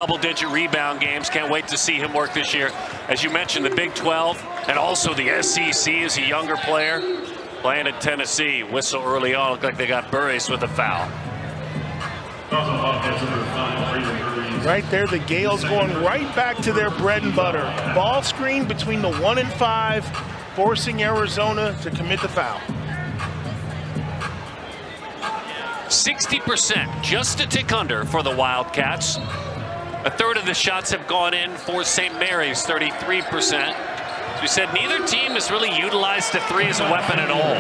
Double-digit rebound games. Can't wait to see him work this year. As you mentioned, the Big 12 and also the SEC is a younger player playing at Tennessee. Whistle early on. Looked like they got Burris with a foul. Right there, the Gales going right back to their bread and butter. Ball screen between the 1 and 5, forcing Arizona to commit the foul. 60%, just a tick under for the Wildcats. A third of the shots have gone in for St. Mary's, 33%. As we said, neither team has really utilized the three as a weapon at all.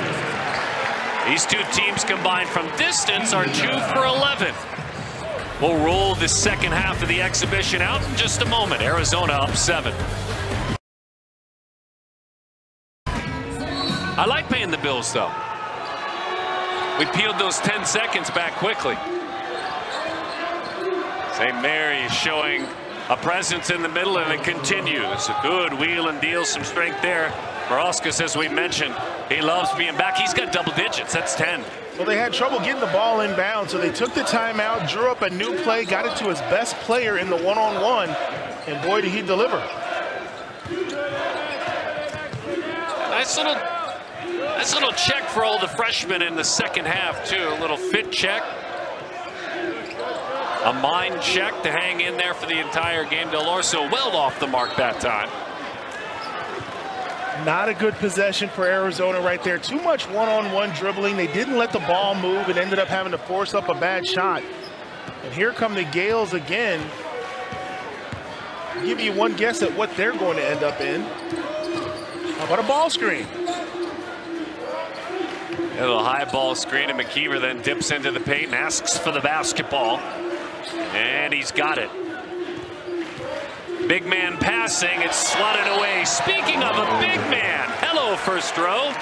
These two teams combined from distance are 2 for 11. We'll roll the second half of the exhibition out in just a moment. Arizona up 7. I like paying the bills, though. We peeled those 10 seconds back quickly. St. Mary's showing a presence in the middle, and it continues. A good wheel and deal, some strength there. Morauskas, as we mentioned, he loves being back. He's got double digits. That's 10. Well, they had trouble getting the ball inbound, so they took the timeout, drew up a new play, got it to his best player in the one-on-one, and boy, did he deliver. Nice little check for all the freshmen in the second half, too. A little fit check. A mind check to hang in there for the entire game. Del Orso well off the mark that time. Not a good possession for Arizona right there. Too much one-on-one dribbling. They didn't let the ball move and ended up having to force up a bad shot. And here come the Gales again. I'll give you one guess at what they're going to end up in. How about a ball screen? A little high ball screen, and McKeever then dips into the paint and asks for the basketball. And he's got it. Big man passing, it's swatted away. Speaking of a big man, hello first row.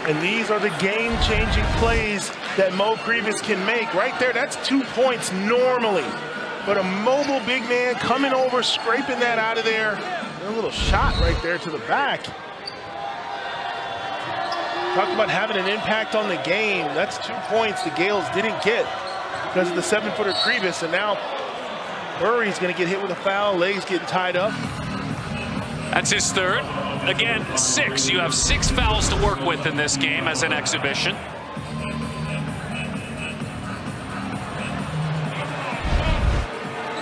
And these are the game-changing plays that Mo Krivas can make. Right there, that's 2 points normally. But a mobile big man coming over, scraping that out of there. And a little shot right there to the back. Talk about having an impact on the game. That's 2 points the Gales didn't get because of the 7-footer Krivas. And now Murray's going to get hit with a foul. Legs getting tied up. That's his third. Again, 6. You have 6 fouls to work with in this game as an exhibition.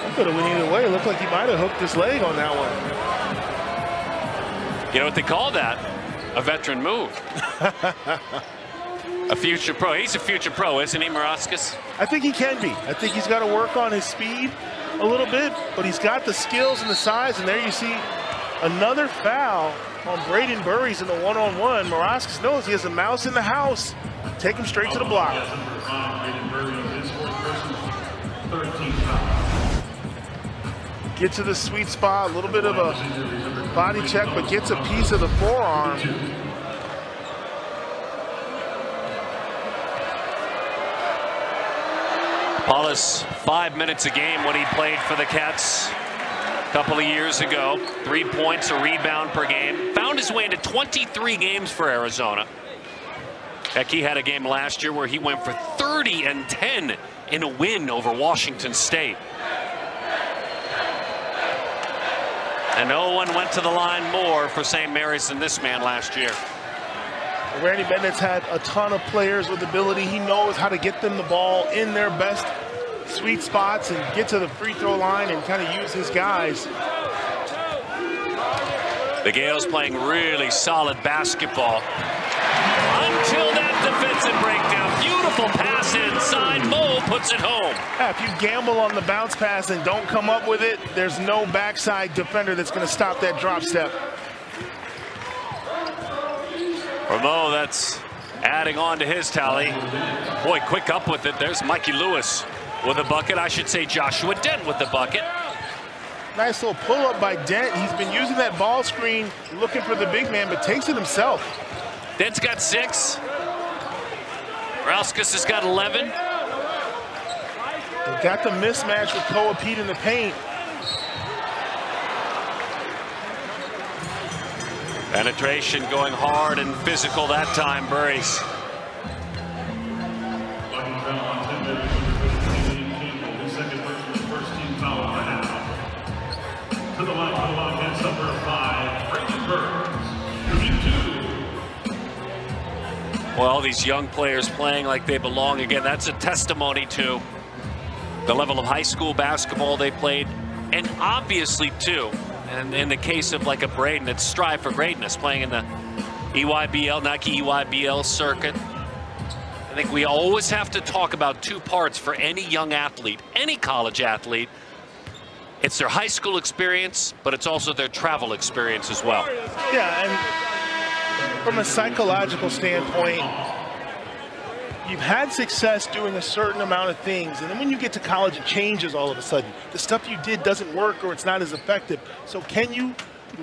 That could have went either way. It looked like he might have hooked his leg on that one. You know what they call that? A veteran move. A future pro. He's a future pro, isn't he, Morauskas? I think he can be. I think he's got to work on his speed a little bit, but he's got the skills and the size, and there you see another foul on Braden Burries in the one-on-one. Morauskas knows he has a mouse in the house. Take him straight to the block. Get to the sweet spot, a little bit of a body check, but gets a piece of the forearm. Paulus, 5 minutes a game when he played for the Cats a couple of years ago. 3 points, a rebound per game. Found his way into 23 games for Arizona. Heck, he had a game last year where he went for 30 and 10 in a win over Washington State. And no one went to the line more for St. Mary's than this man last year. Randy Bennett's had a ton of players with ability. He knows how to get them the ball in their best sweet spots and get to the free throw line and kind of use his guys. The Gales playing really solid basketball until that defensive breakdown. Beautiful pass inside. Mo puts it home. Yeah, if you gamble on the bounce pass and don't come up with it, there's no backside defender that's going to stop that drop step. For Mo, that's adding on to his tally. Boy, quick up with it. There's Mikey Lewis with a bucket. I should say Joshua Dent with the bucket. Nice little pull-up by Dent. He's been using that ball screen, looking for the big man, but takes it himself. Dent's got 6. Morauskas has got 11. They got the mismatch with Koa Pete in the paint. Penetration going hard and physical that time, Burries. To the line, against number 5, Brandon Burns. Well, these young players playing like they belong again, that's a testimony to the level of high school basketball they played, and obviously too, and in the case of like a Braden, it's strive for greatness, playing in the EYBL, Nike EYBL circuit. I think we always have to talk about two parts for any young athlete, any college athlete. It's their high school experience, but it's also their travel experience as well. Yeah, and from a psychological standpoint, you've had success doing a certain amount of things, and then when you get to college, it changes all of a sudden. The stuff you did doesn't work or it's not as effective. So can you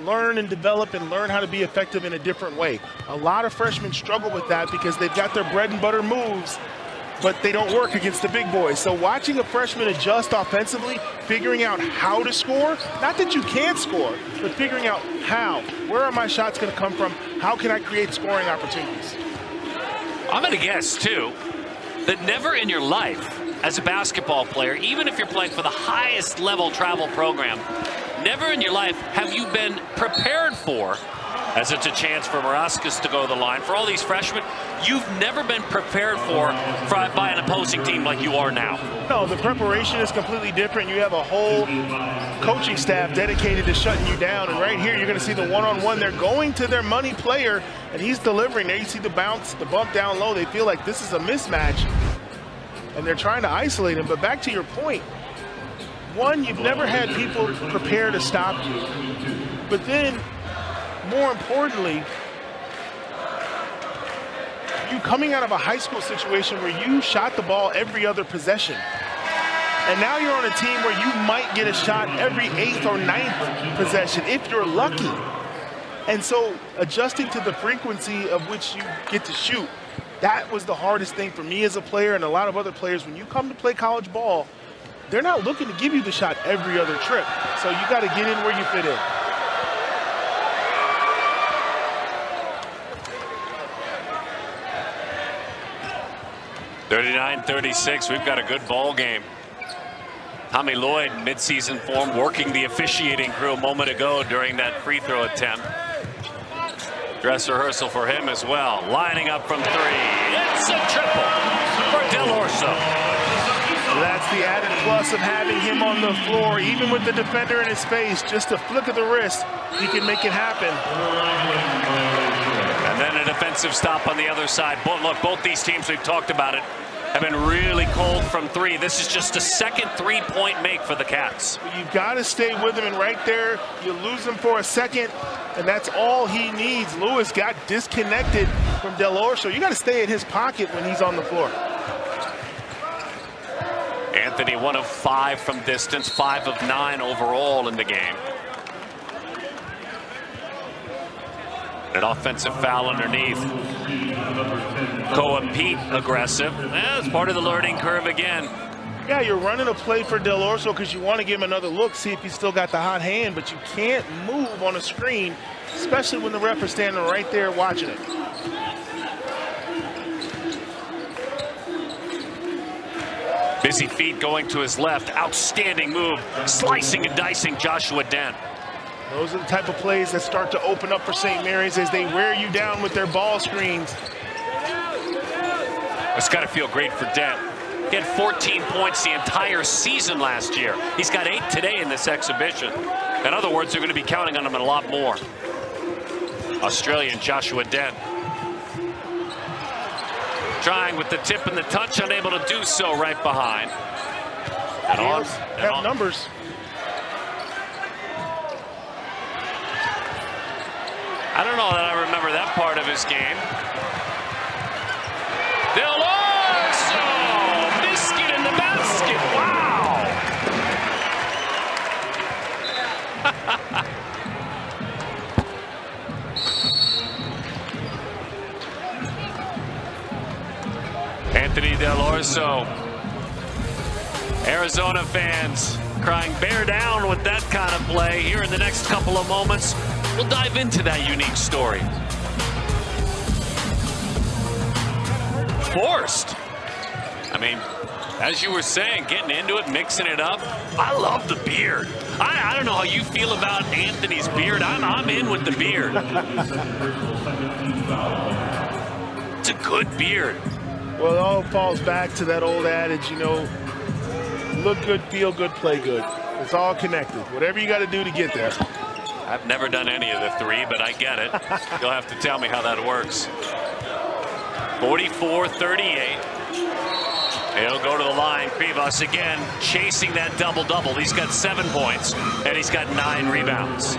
learn and develop and learn how to be effective in a different way? A lot of freshmen struggle with that because they've got their bread and butter moves, but they don't work against the big boys. So watching a freshman adjust offensively, figuring out how to score, not that you can't score, but figuring out how. Where are my shots going to come from? How can I create scoring opportunities? I'm going to guess, too, that never in your life as a basketball player, even if you're playing for the highest level travel program, never in your life have you been prepared for, as it's a chance for Marascus to go to the line, for all these freshmen, you've never been prepared for by an opposing team like you are now. No, the preparation is completely different. You have a whole coaching staff dedicated to shutting you down, and right here you're going to see the one-on-one. They're going to their money player, and he's delivering. There you see the bounce, the bump down low. They feel like this is a mismatch, and they're trying to isolate him. But back to your point, one, you've never had people prepare to stop you. But then, more importantly, you coming out of a high school situation where you shot the ball every other possession. And now you're on a team where you might get a shot every 8th or 9th possession if you're lucky. And so adjusting to the frequency of which you get to shoot, that was the hardest thing for me as a player and a lot of other players. When you come to play college ball, they're not looking to give you the shot every other trip. So you got to get in where you fit in. (39-36), we've got a good ball game. Tommy Lloyd, midseason form, working the officiating crew a moment ago during that free throw attempt. Dress rehearsal for him as well. Lining up from three. It's a triple for Del Orso. That's the added plus of having him on the floor. Even with the defender in his face, just a flick of the wrist, he can make it happen. And then a defensive stop on the other side. But look, both these teams, we've talked about it, have been really cold from three. This is just a second three-point make for the Cats. You've got to stay with him, and right there, you lose him for a second, and that's all he needs. Lewis got disconnected from Del Orso. You got to stay in his pocket when he's on the floor. Anthony, 1 of 5 from distance, 5 of 9 overall in the game. An offensive foul underneath. Koa Pete aggressive. That's part of the learning curve again. Yeah, you're running a play for Del Orso because you want to give him another look, see if he's still got the hot hand, but you can't move on a screen, especially when the ref is standing right there watching it. Busy feet going to his left. Outstanding move. Slicing and dicing Joshua Dent. Those are the type of plays that start to open up for St. Mary's as they wear you down with their ball screens. It's got to feel great for Dent. He had 14 points the entire season last year. He's got 8 today in this exhibition. In other words, they're going to be counting on him a lot more. Australian Joshua Dent. Trying with the tip and the touch, unable to do so right behind. And on. Have numbers. I don't know that I remember that part of his game. Del Orso! Biscuit in the basket! Wow! Anthony Del Orso. Arizona fans crying bear down with that kind of play. Here in the next couple of moments, we'll dive into that unique story. Forced. I mean, As you were saying, getting into it, mixing it up. I love the beard. I don't know how you feel about Anthony's beard. I'm in with the beard. It's a good beard. Well, it all falls back to that old adage, you know, look good, feel good, play good. It's all connected. Whatever you got to do to get there. I've never done any of the three, but I get it. You'll have to tell me how that works. 44-38. He'll go to the line. Krivas again chasing that double-double. He's got 7 points, and he's got 9 rebounds.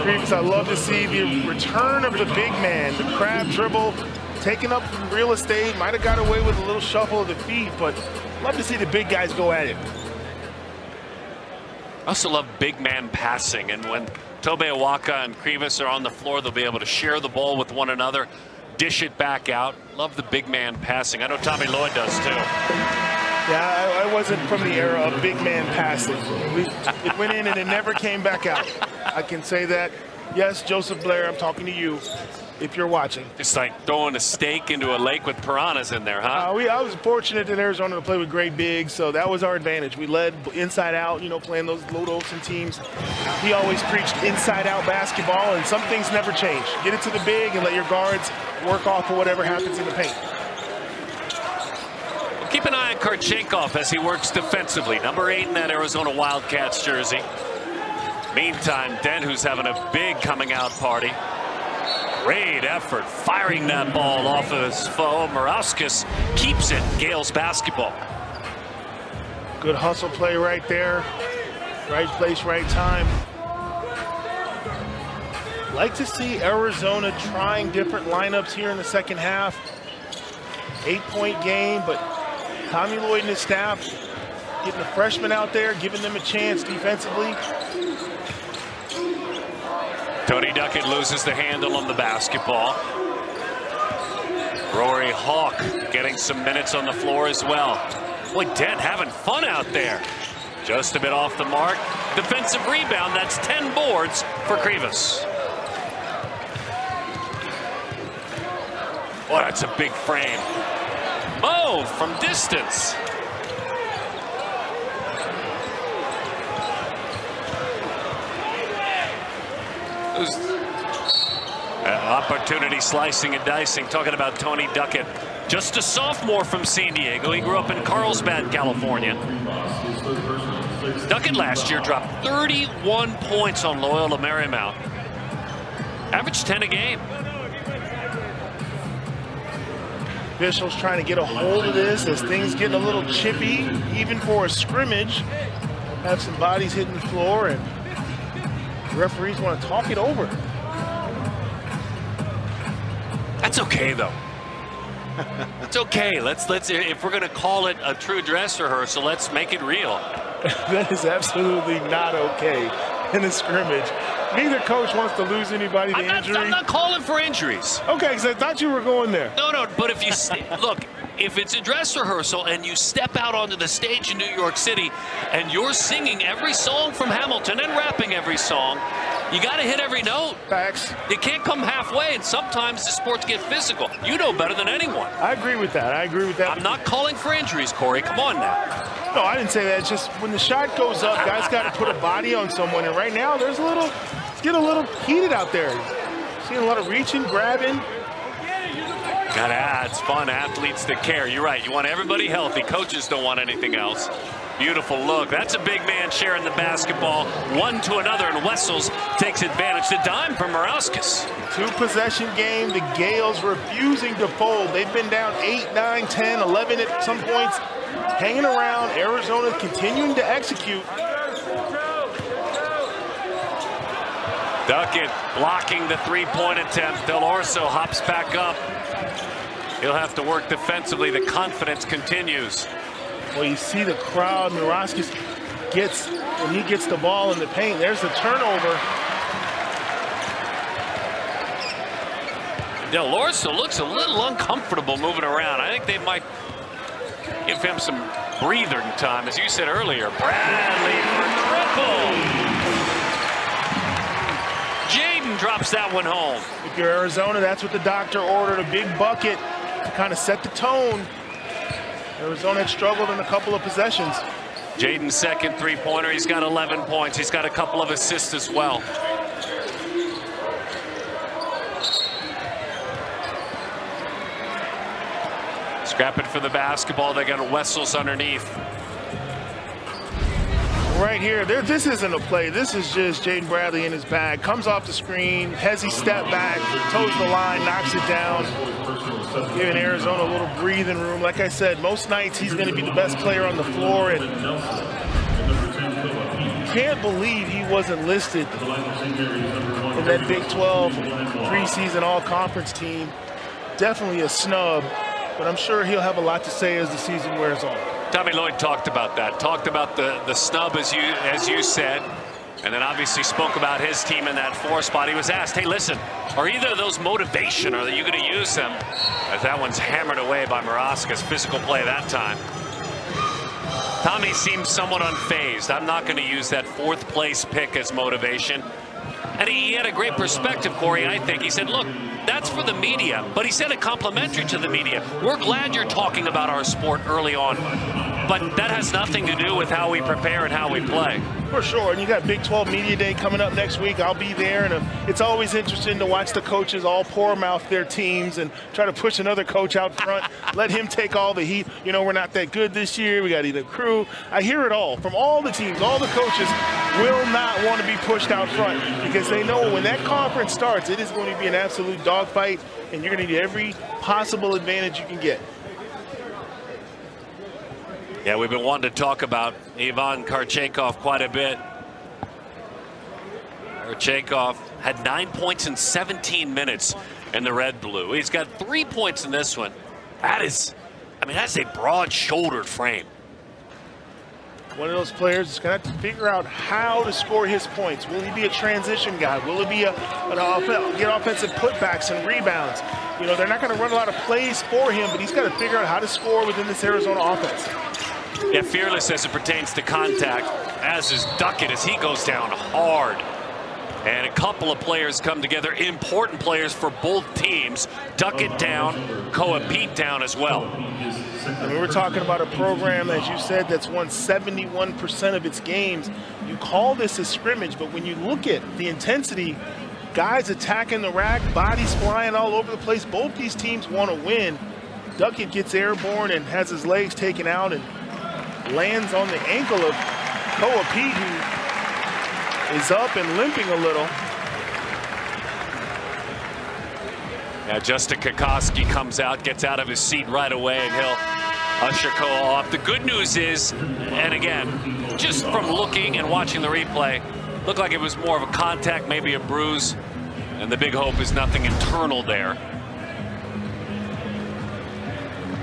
Krivas, I love to see the return of the big man. The crab dribble, taking up real estate. Might have got away with a little shuffle of the feet, but love to see the big guys go at it. I also love big man passing, and when Tobe Awaka and Krivas are on the floor, they'll be able to share the ball with one another, dish it back out. Love the big man passing. I know Tommy Lloyd does too. Yeah, I wasn't from the era of big man passing. It went in and it never came back out. I can say that. Yes, Joseph Blair, I'm talking to you if you're watching. It's like throwing a steak into a lake with piranhas in there, huh? I was fortunate in Arizona to play with great bigs, so that was our advantage. We led inside out, you know, playing those Lode Olson teams. He always preached inside out basketball, and some things never change. Get it to the big and let your guards work off of whatever happens in the paint. Well, keep an eye on Karchenkov as he works defensively. Number 8 in that Arizona Wildcats jersey. Meantime, Dent, who's having a big coming out party. Great effort firing that ball off of his foe. Morauskas keeps it. Gales basketball. Good hustle play right there. Right place, right time. Like to see Arizona trying different lineups here in the second half. 8-point game, but Tommy Lloyd and his staff getting the freshmen out there, giving them a chance defensively. Tony Duckett loses the handle on the basketball. Rory Hawk getting some minutes on the floor as well. Boy, Dent having fun out there. Just a bit off the mark. Defensive rebound, that's 10 boards for Krivas. Oh, that's a big frame. Mo from distance. Opportunity slicing and dicing. Talking about Tony Duckett. Just a sophomore from San Diego. He grew up in Carlsbad, California. Duckett last year dropped 31 points on Loyola Marymount. Averaged 10 a game. Officials trying to get a hold of this as things getting a little chippy, even for a scrimmage. Have some bodies hitting the floor, and the referees want to talk it over. That's okay though. It's okay. Let's if we're gonna call it a true dress rehearsal, let's make it real. That is absolutely not okay in a scrimmage. Neither coach wants to lose anybody to injury. I'm not calling for injuries. Okay, because I thought you were going there. No, but if you look, if it's a dress rehearsal and you step out onto the stage in New York City and you're singing every song from Hamilton and rapping every song, you got to hit every note. Facts. You can't come halfway, and sometimes the sports get physical. You know better than anyone. I agree with that. I'm not calling for injuries, Corey. Come on now. No, I didn't say that. It's just when the shot goes up, guys got to put a body on someone. And right now, it's getting a little heated out there. Seeing a lot of reaching, grabbing. It's fun. Athletes that care. You're right. You want everybody healthy. Coaches don't want anything else. Beautiful look. That's a big man sharing the basketball. One to another, and Wessels takes advantage. The dime from Morauskas. 2-possession game. The Gales refusing to fold. They've been down 8, 9, 10, 11 at some points. Hanging around. Arizona continuing to execute. Duckett blocking the three-point attempt. Del Orso hops back up. He'll have to work defensively. The confidence continues. Well, you see the crowd. Morauskas when he gets the ball in the paint, there's the turnover. Del Orso looks a little uncomfortable moving around. I think they might give him some breathing time, as you said earlier. Bradley for triple. Jaden drops that one home. If you're Arizona, that's what the doctor ordered, a big bucket. to kind of set the tone. Arizona had struggled in a couple of possessions. Jaden's second three-pointer. He's got 11 points. He's got a couple of assists as well. Scrapping for the basketball. They got Wessels underneath. Right here, this isn't a play. This is just Jaden Bradley in his bag. Comes off the screen, has he step back, toes the line, knocks it down, giving Arizona a little breathing room. Like I said, most nights he's going to be the best player on the floor, and can't believe he wasn't listed in that Big 12 preseason all-conference team. Definitely a snub, but I'm sure he'll have a lot to say as the season wears on. Tommy Lloyd talked about that. Talked about the snub, as you said, and then obviously spoke about his team in that 4 spot. He was asked, hey, listen, are either of those motivation, or are you going to use them? As that one's hammered away by Maraska's physical play that time. Tommy seems somewhat unfazed. I'm not going to use that 4th place pick as motivation. And he had a great perspective, Corey, I think. He said, look, that's for the media, but he said it complimentary to the media. We're glad you're talking about our sport early on, but that has nothing to do with how we prepare and how we play. For sure, and you got Big 12 Media Day coming up next week. I'll be there, and it's always interesting to watch the coaches all pour mouth their teams and try to push another coach out front, let him take all the heat. You know, we're not that good this year. We got either crew. I hear it all from all the teams. All the coaches will not want to be pushed out front because they know when that conference starts, it is going to be an absolute dogfight, and you're going to need every possible advantage you can get. Yeah, we've been wanting to talk about Ivan Karchenkov quite a bit. Karchenkov had 9 points in 17 minutes in the red-blue. He's got 3 points in this one. That is, I mean, that's a broad-shouldered frame. One of those players is going to have to figure out how to score his points. Will he be a transition guy? Will it be get offensive putbacks and rebounds? You know, they're not going to run a lot of plays for him, but he's got to figure out how to score within this Arizona offense. Yeah, fearless as it pertains to contact, as is Duckett as he goes down hard. And a couple of players come together, important players for both teams. Duckett down, Koa Pete down as well. I mean, we're talking about a program, as you said, that's won 71% of its games. You call this a scrimmage, but when you look at the intensity, guys attacking the rack, bodies flying all over the place, both these teams want to win. Duckett gets airborne and has his legs taken out and lands on the ankle of Koa Pete, who is up and limping a little. Yeah, Justin Kokoski comes out, gets out of his seat right away, and he'll usher Koa off. The good news is, and again, just from looking and watching the replay, looked like it was more of a contact, maybe a bruise, and the big hope is nothing internal there.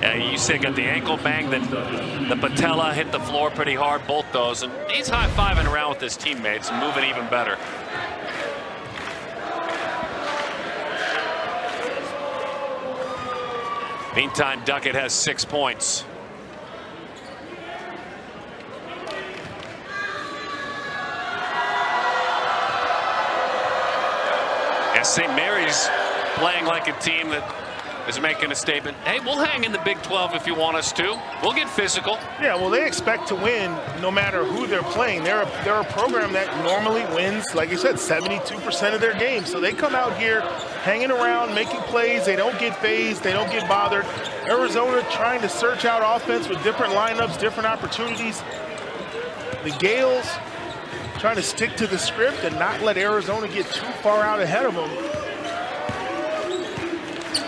You said got the ankle bang, then the patella hit the floor pretty hard, both those, and he's high-fiving around with his teammates and moving even better. Meantime, Duckett has 6 points. Yeah, St. Mary's playing like a team that is making a statement. Hey, we'll hang in the Big 12 if you want us to. We'll get physical. Yeah, well, they expect to win no matter who they're playing. They're a program that normally wins, like you said, 72% of their games. So they come out here hanging around, making plays. They don't get phased. They don't get bothered. Arizona trying to search out offense with different lineups, different opportunities. The Gales trying to stick to the script and not let Arizona get too far out ahead of them.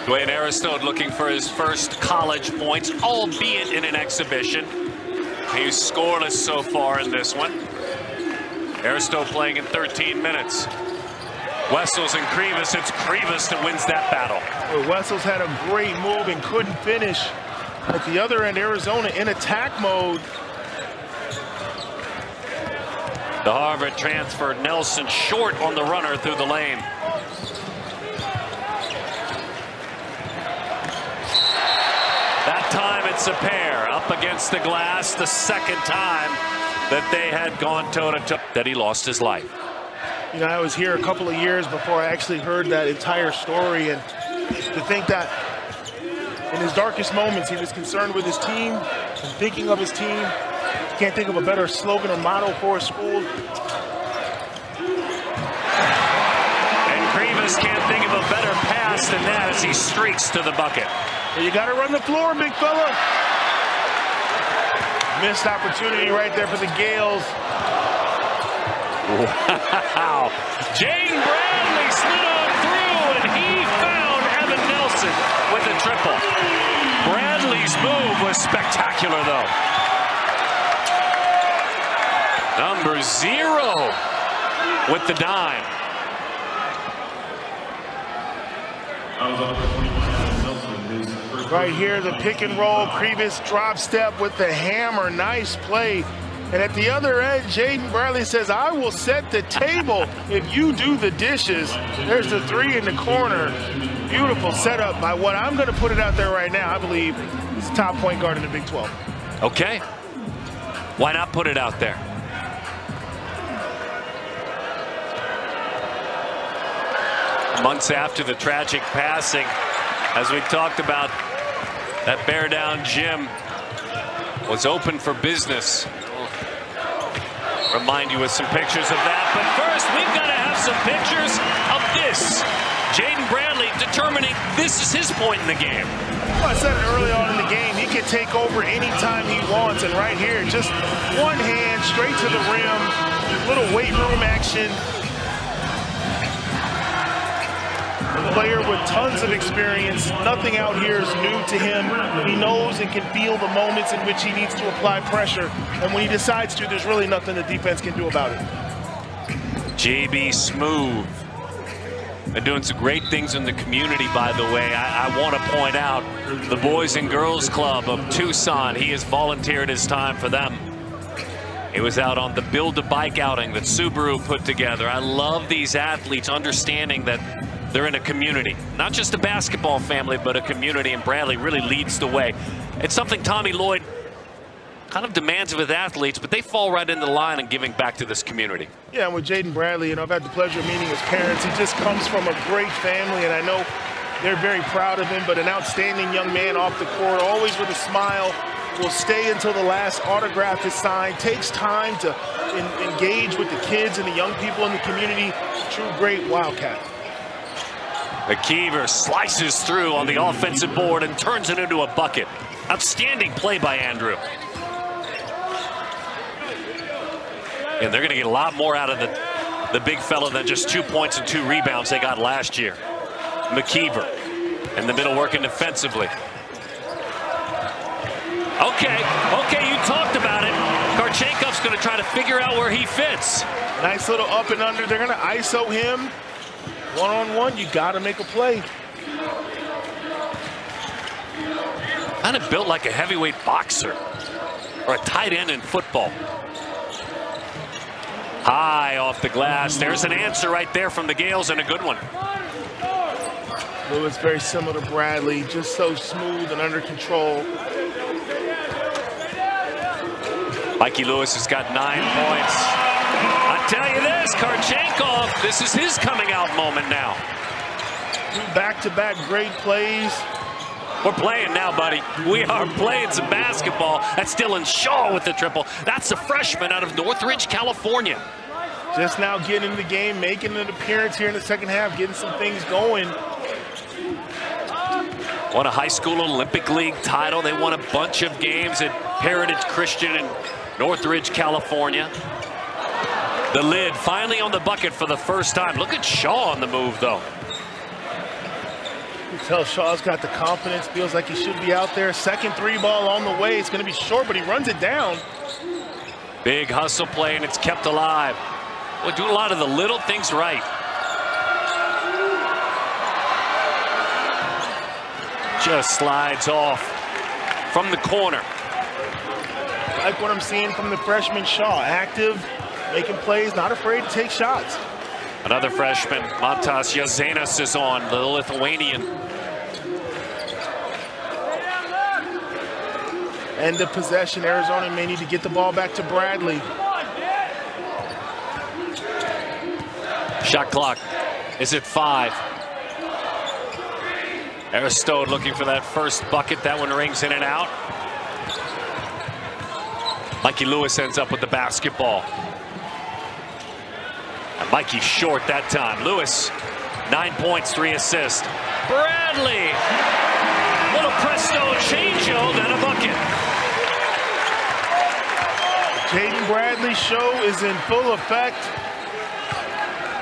Dwayne Aristode looking for his first college points, albeit in an exhibition. He's scoreless so far in this one. Aristode playing in 13 minutes. Wessels and Krivas. It's Krivas that wins that battle. Well, Wessels had a great move and couldn't finish. At the other end, Arizona in attack mode. The Harvard transfer, Nelson, short on the runner through the lane. That time it's a pair up against the glass, the second time that they had gone toe-to-toe, that he lost his life. You know, I was here a couple of years before I actually heard that entire story, and to think that in his darkest moments, he was concerned with his team and thinking of his team. Can't think of a better slogan or motto for a school. And Krivas can't think of a better pass than that as he streaks to the bucket. You got to run the floor, big fella. Missed opportunity right there for the Gales. Wow. Jaden Bradley slid on through, and he found Evan Nelson with a triple. Bradley's move was spectacular, though. Number 0 with the dime. Right here, the pick and roll. Krivas drop step with the hammer. Nice play. And at the other end, Jaden Bradley says, I will set the table if you do the dishes. There's the 3 in the corner. Beautiful setup by what I'm going to put it out there right now. I believe he's the top point guard in the Big 12. Okay. Why not put it out there? Months after the tragic passing, as we talked about, that Bear Down gym was open for business. We'll remind you with some pictures of that. But first, we've got to have some pictures of this. Jaden Bradley determining this is his point in the game. Well, I said it early on in the game, he can take over anytime he wants. And right here, just one hand straight to the rim, little weight room action. A player with tons of experience. Nothing out here is new to him. He knows and can feel the moments in which he needs to apply pressure. And when he decides to, there's really nothing the defense can do about it. JB Smooth. They're doing some great things in the community, by the way. I want to point out the Boys and Girls Club of Tucson. He has volunteered his time for them. He was out on the Build-A-Bike outing that Subaru put together. I love these athletes understanding that they're in a community, not just a basketball family, but a community, and Bradley really leads the way. It's something Tommy Lloyd kind of demands of his athletes, but they fall right into the line and giving back to this community. Yeah, and with Jaden Bradley, I've had the pleasure of meeting his parents. He just comes from a great family, and I know they're very proud of him, but an outstanding young man off the court, always with a smile, will stay until the last autograph is signed, takes time to engage with the kids and the young people in the community. True great Wildcat. McKeever slices through on the offensive board and turns it into a bucket. Outstanding play by Andrew. And they're going to get a lot more out of the big fella than just 2 points and 2 rebounds they got last year. McKeever in the middle working defensively. Okay, you talked about it. Karchenkov's going to try to figure out where he fits. Nice little up and under. They're going to ISO him. One-on-one, you got to make a play. Kind of built like a heavyweight boxer or a tight end in football. High off the glass. There's an answer right there from the Gales, and a good one. Lewis very similar to Bradley, just so smooth and under control. Mikey Lewis has got 9 points. I tell you this, Karchenkov, this is his coming out moment now. 2 back-to-back great plays. We're playing now, buddy. We are playing some basketball. That's Dylan Shaw with the triple. That's a freshman out of Northridge, California. Just now getting in the game, making an appearance here in the second half, getting some things going. Won a high school Olympic League title. They won a bunch of games at Heritage Christian in Northridge, California. The lid finally on the bucket for the first time. Look at Shaw on the move, though. You can tell Shaw's got the confidence, feels like he should be out there. Second 3 ball on the way. It's going to be short, but he runs it down. Big hustle play, and it's kept alive. We'll do a lot of the little things right. Just slides off from the corner. Like what I'm seeing from the freshman Shaw. Active, making plays, not afraid to take shots. Another freshman, Mantas Yazenas, is on, the Lithuanian. End of possession, Arizona may need to get the ball back to Bradley. Shot clock is at 5. Aristode looking for that first bucket. That one rings in and out. Mikey Lewis ends up with the basketball. And Mikey short that time. Lewis, 9 points, 3 assists. Bradley, little presto changeo, then a bucket. Jaden Bradley's show is in full effect.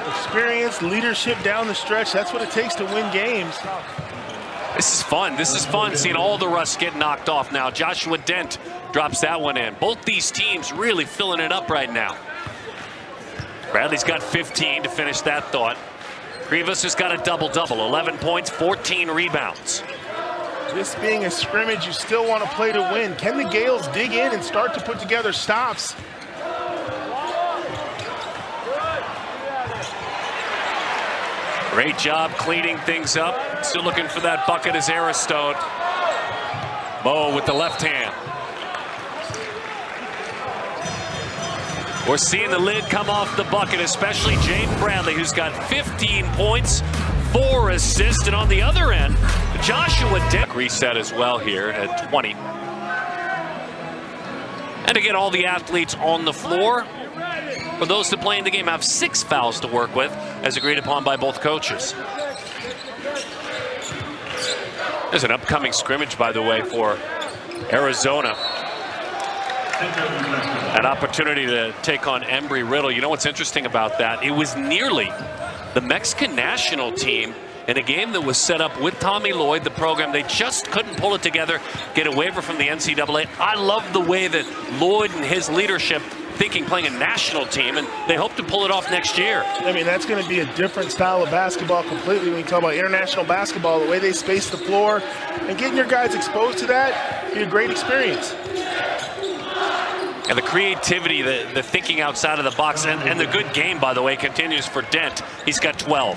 Experience, leadership down the stretch. That's what it takes to win games. This is fun. This is fun seeing all the rust get knocked off now. Joshua Dent drops that one in. Both these teams really filling it up right now. Bradley's got 15 to finish that thought. Rivas has got a double-double, 11 points, 14 rebounds. This being a scrimmage, you still want to play to win. Can the Gales dig in and start to put together stops? Great job cleaning things up. Still looking for that bucket is Aristode. Mo with the left hand. We're seeing the lid come off the bucket, especially Jaden Bradley, who's got 15 points, 4 assists, and on the other end, Joshua Dent reset as well here at 20. And again, all the athletes on the floor, for those that play in the game, have 6 fouls to work with, as agreed upon by both coaches. There's an upcoming scrimmage, by the way, for Arizona. An opportunity to take on Embry-Riddle. You know what's interesting about that? It was nearly the Mexican national team in a game that was set up with Tommy Lloyd, the program. They just couldn't pull it together, get a waiver from the NCAA. I love the way that Lloyd and his leadership thinking playing a national team, and they hope to pull it off next year. I mean, that's going to be a different style of basketball completely when you talk about international basketball, the way they space the floor, and getting your guys exposed to that be a great experience. And the creativity, the thinking outside of the box, and the good game, by the way, continues for Dent. He's got 12.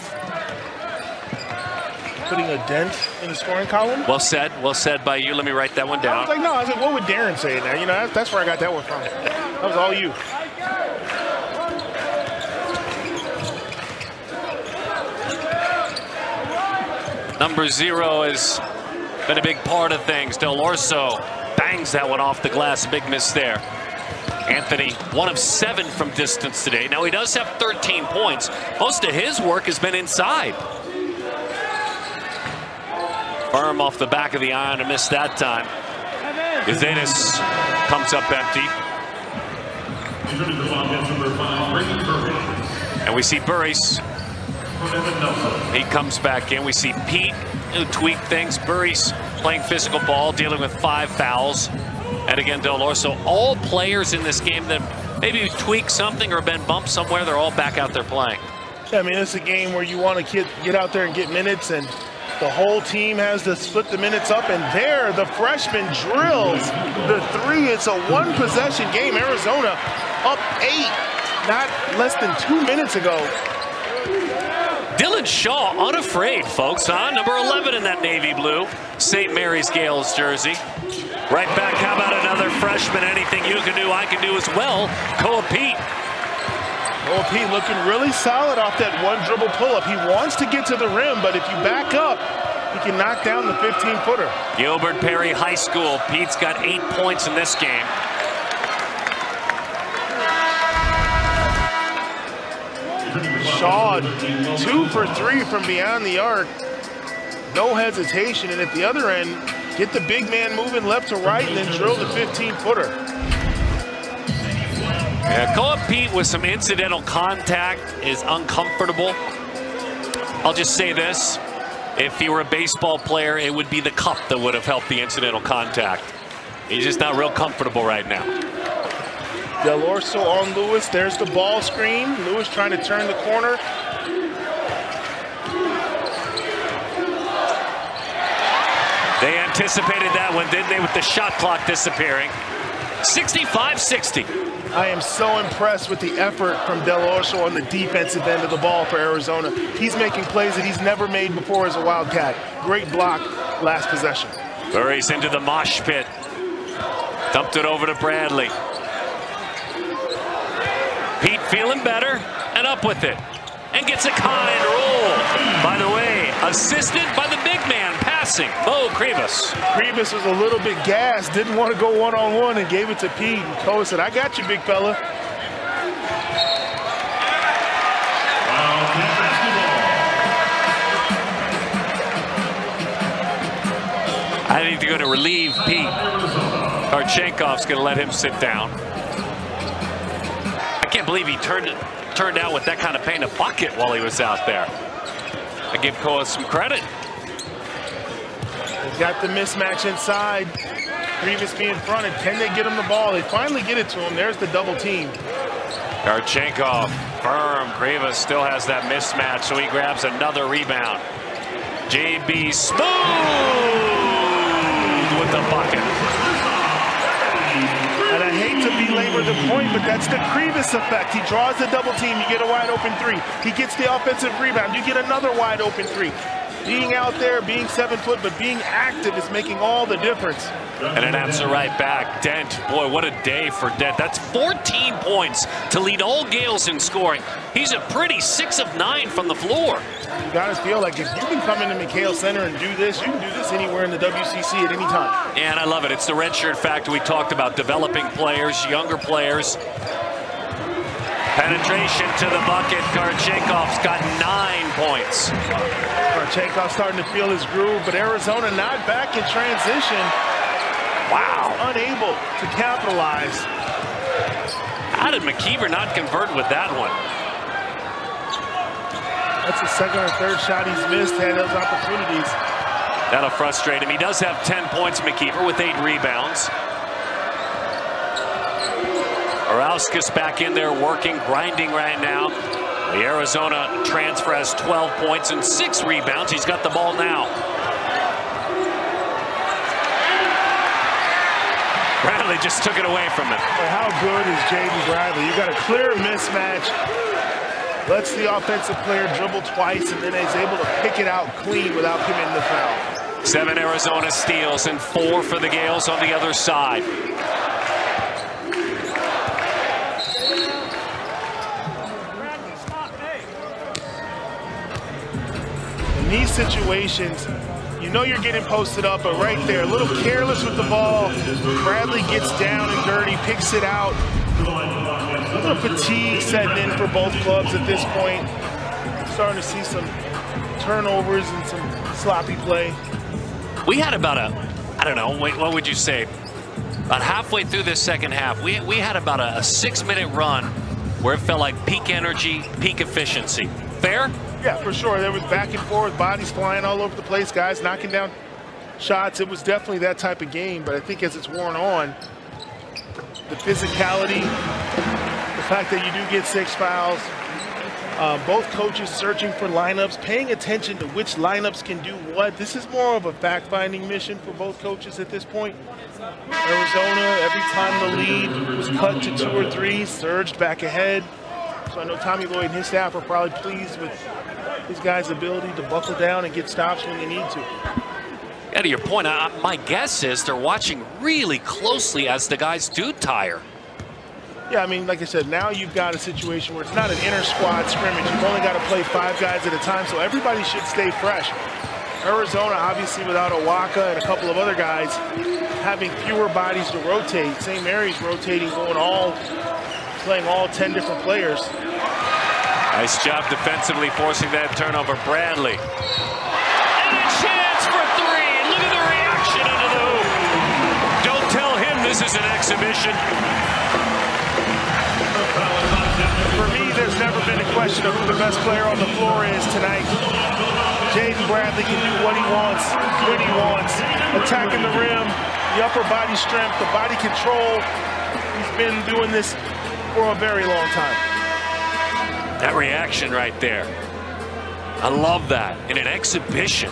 Putting a dent in the scoring column? Well said by you. Let me write that one down. I was like, no, I was like, what would Darren say now? You know, that's where I got that one from. That was all you. Number 0 has been a big part of things. Del Orso bangs that one off the glass. Big miss there. Anthony, 1 of 7 from distance today. Now he does have 13 points. Most of his work has been inside. Firm off the back of the iron to miss that time. Gazetas comes up empty. And we see Burris. He comes back in. We see Pete who tweak things. Burris playing physical ball, dealing with 5 fouls. And again, Del Orso, all players in this game that maybe tweaked something or been bumped somewhere, they're all back out there playing. Yeah, I mean, it's a game where you want to get out there and get minutes, and the whole team has to split the minutes up, and there the freshman drills the 3. It's a 1-possession game. Arizona up 8, not less than 2 minutes ago. Dylan Shaw, unafraid, folks, huh? Number 11 in that navy blue, St. Mary's Gales jersey. Right back, how about another freshman? Anything you can do, I can do as well. Koa Pete. Koa Pete looking really solid off that 1 dribble pull-up. He wants to get to the rim, but if you back up, he can knock down the 15-footer. Gilbert Perry High School. Pete's got 8 points in this game. Shaw, 2 for 3 from beyond the arc. No hesitation, and at the other end, get the big man moving left to right and then drill the 15-footer. Yeah, Koa Pete with some incidental contact is uncomfortable. I'll just say this. If he were a baseball player, it would be the cup that would have helped the incidental contact. He's just not real comfortable right now. Del Orso on Lewis. There's the ball screen. Lewis trying to turn the corner. They anticipated that one, didn't they, with the shot clock disappearing. 65-60. I am so impressed with the effort from Del Orso on the defensive end of the ball for Arizona. He's making plays that he's never made before as a Wildcat. Great block last possession. Burris into the mosh pit. Dumped it over to Bradley. Pete feeling better and up with it. And gets a kind roll. By the way, assisted by the big man, Pat passing. Mo Krivas. Krivas was a little bit gassed, didn't want to go one-on-one and gave it to Pete. And Koa said, I got you, big fella. I think they're going to relieve Pete. Karchenkov's going to let him sit down. I can't believe he turned out with that kind of pain a bucket while he was out there. I give Koa some credit. They've got the mismatch inside. Krivas being fronted. Can they get him the ball? They finally get it to him. There's the double team. Karchenkov firm. Krivas still has that mismatch, so he grabs another rebound. JB smooth with the bucket. And I hate to belabor the point, but that's the Krivas effect. He draws the double team, you get a wide open three. He gets the offensive rebound, you get another wide open three. Being out there, being 7 foot, but being active is making all the difference. And an answer right back. Dent, boy, what a day for Dent. That's 14 points to lead all Gales in scoring. He's a pretty 6 of 9 from the floor. You gotta feel like if you can come into McHale Center and do this, you can do this anywhere in the WCC at any time. And I love it. It's the redshirt factor we talked about, developing players, younger players. Penetration to the bucket. Karchenkov's got 9 points. Karchenkov's starting to feel his groove, but Arizona not back in transition. Wow. Unable to capitalize. How did McKeever not convert with that one? That's the second or third shot he's missed, had those opportunities. That'll frustrate him. He does have 10 points, McKeever, with 8 rebounds. Orauskas back in there working, grinding right now. The Arizona transfer has 12 points and 6 rebounds. He's got the ball now. Bradley just took it away from him. But how good is Jaden Bradley? You got a clear mismatch. Lets the offensive player dribble twice and then is able to pick it out clean without committing the foul. 7 Arizona steals and 4 for the Gales on the other side. In these situations, you know you're getting posted up, but right there, a little careless with the ball. Bradley gets down and dirty, picks it out. A little fatigue setting in for both clubs at this point. Starting to see some turnovers and some sloppy play. We had about a, I don't know, what would you say? About halfway through this second half, we had about a 6-minute run where it felt like peak energy, peak efficiency. Fair? Yeah, for sure. There was back and forth, bodies flying all over the place, guys knocking down shots. It was definitely that type of game, but I think as it's worn on, the physicality, the fact that you do get 6 fouls, both coaches searching for lineups, paying attention to which lineups can do what. This is more of a fact-finding mission for both coaches at this point. Arizona, every time the lead was cut to 2 or 3, surged back ahead. So I know Tommy Lloyd and his staff are probably pleased with his guys' ability to buckle down and get stops when they need to. Yeah, to your point, my guess is they're watching really closely as the guys do tire. Yeah, I mean, like I said, now you've got a situation where it's not an inter-squad scrimmage. You've only got to play 5 guys at a time, so everybody should stay fresh. Arizona, obviously, without Owaka and a couple of other guys, having fewer bodies to rotate. St. Mary's rotating, playing all 10 different players. Nice job defensively, forcing that turnover. Bradley. And a chance for 3. Look at the reaction under the hoop. Don't tell him this is an exhibition. For me, there's never been a question of who the best player on the floor is tonight. Jaden Bradley can do what he wants, when he wants. Attacking the rim, the upper body strength, the body control. He's been doing this for a very long time. That reaction right there. I love that in an exhibition.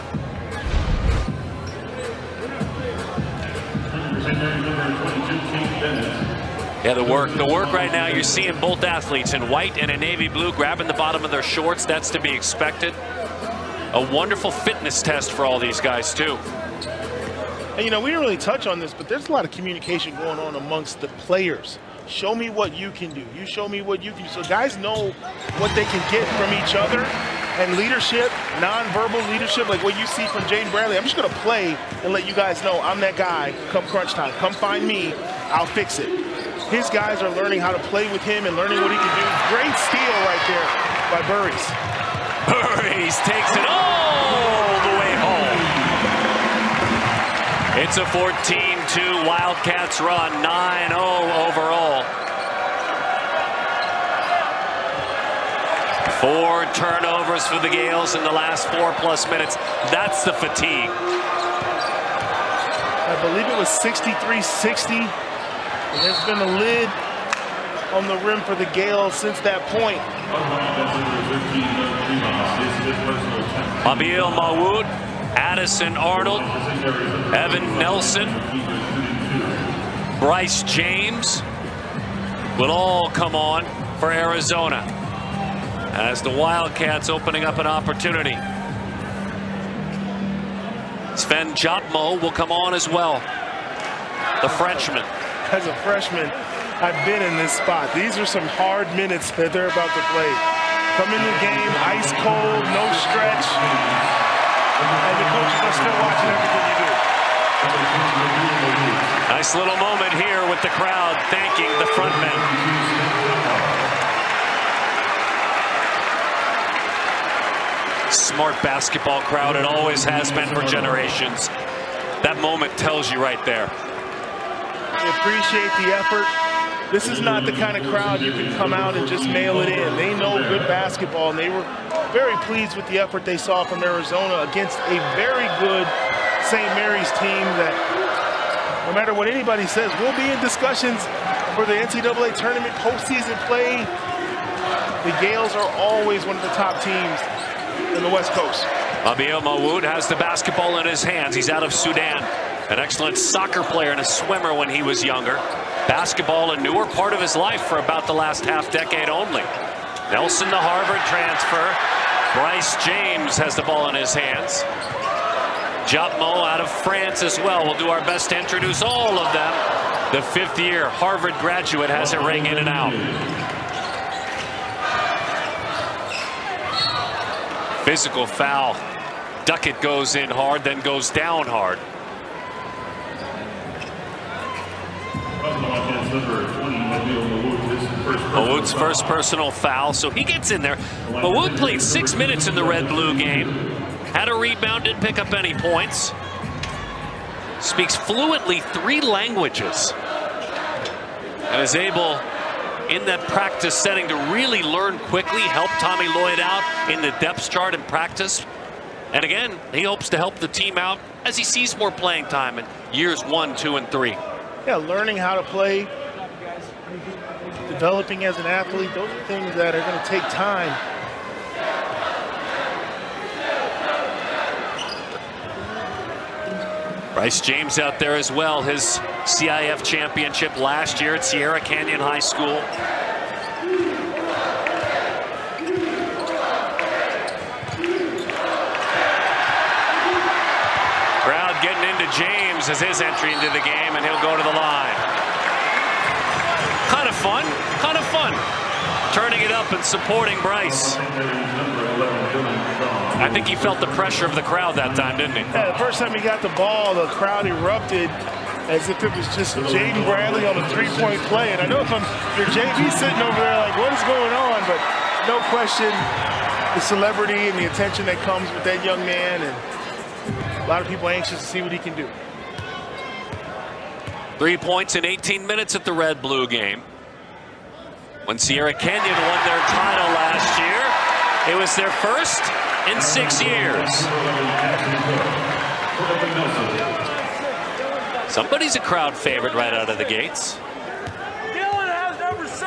Yeah, the work right now, you're seeing both athletes in white and in navy blue grabbing the bottom of their shorts. That's to be expected. A wonderful fitness test for all these guys too. And you know, we didn't really touch on this, but there's a lot of communication going on amongst the players. Show me what you can do. You show me what you can do. So guys know what they can get from each other. and leadership, nonverbal leadership, like what you see from Jaden Bradley. I'm just going to play and let you guys know I'm that guy. Come crunch time, come find me, I'll fix it. His guys are learning how to play with him and learning what he can do. Great steal right there by Burries. Burries takes it all the way home. It's a 14-2 Wildcats run, 9-0 overall. 4 turnovers for the Gales in the last 4+ minutes. That's the fatigue. I believe it was 63-60. And there's been a lid on the rim for the Gales since that point. Abil Mawood, Addison Arnold, Evan Nelson, Bryce James will all come on for Arizona as the Wildcats opening up an opportunity. Sven Jotmo will come on as well, the Frenchman. As a freshman, I've been in this spot. These are some hard minutes that they're about to play. Come into the game, ice cold, no stretch, and the coaches are still watching everything you do. Nice little moment here with the crowd thanking the front men. Smart basketball crowd, it always has been for generations. That moment tells you right there. They appreciate the effort. This is not the kind of crowd you can come out and just mail it in. They know good basketball, and they were very pleased with the effort they saw from Arizona against a very good St. Mary's team that, no matter what anybody says, will be in discussions for the NCAA tournament postseason play. The Gales are always one of the top teams in the West Coast. Abil Mawood has the basketball in his hands. He's out of Sudan. An excellent soccer player and a swimmer when he was younger. Basketball a newer part of his life for about the last half-decade only. Nelson, the Harvard transfer. Bryce James has the ball in his hands. Jotmo out of France as well. We'll do our best to introduce all of them. The 5th-year Harvard graduate has it ring in and out. Physical foul. Duckett goes in hard, then goes down hard. Mawood's first personal foul, so he gets in there. Mawood played 6 minutes in the red-blue game. Had a rebound, didn't pick up any points. Speaks fluently 3 languages. And is able, in that practice setting, to really learn quickly, help Tommy Lloyd out in the depth chart and practice. And again, he hopes to help the team out as he sees more playing time in years 1, 2, and 3. Yeah, learning how to play, developing as an athlete, those are things that are going to take time. Bryce James out there as well, his CIF championship last year at Sierra Canyon High School. Crowd getting into James as his entry into the game, and he'll go to the line. Kind of fun, kind of fun. Turning it up and supporting Bryce. I think he felt the pressure of the crowd that time, didn't he? Yeah, the first time he got the ball, the crowd erupted as if it was just Jaden Bradley on a 3-point play. And I know if you're JV sitting over there like, what is going on? But no question, the celebrity and the attention that comes with that young man, and a lot of people anxious to see what he can do. 3 points in 18 minutes at the red-blue game. When Sierra Canyon won their title last year, it was their first in 6 years. Somebody's a crowd favorite right out of the gates. Dylan has number 6.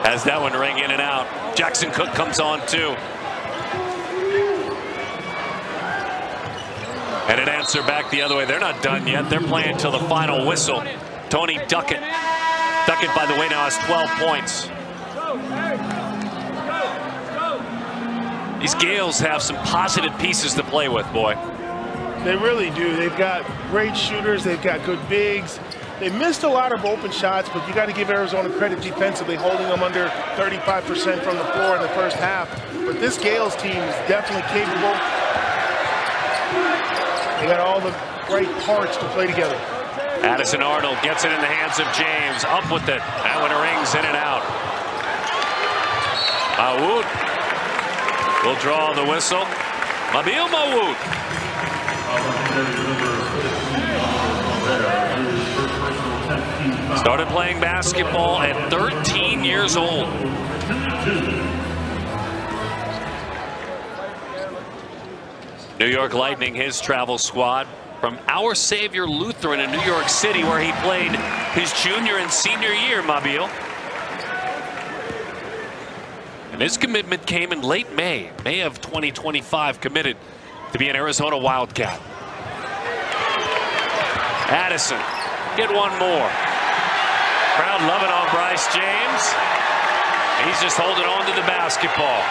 Has that one ring in and out. Jackson Cook comes on too. And an answer back the other way. They're not done yet. They're playing till the final whistle. Tony Duckett. Duckett, by the way, now has 12 points. These Gales have some positive pieces to play with, boy. They really do. They've got great shooters. They've got good bigs. They missed a lot of open shots, but you got to give Arizona credit defensively, holding them under 35% from the floor in the first half. But this Gales team is definitely capable. They got all the right parts to play together. Addison Arnold gets it in the hands of James. Up with it. That one rings in and out. Mawood will draw the whistle. Mabil Mawood. Started playing basketball at 13 years old. New York Lightning, his travel squad from Our Savior Lutheran in New York City, where he played his junior and senior year, Mabil. And his commitment came in late May of 2025, committed to be an Arizona Wildcat. Addison, get one more. Crowd loving on Bryce James. He's just holding on to the basketball.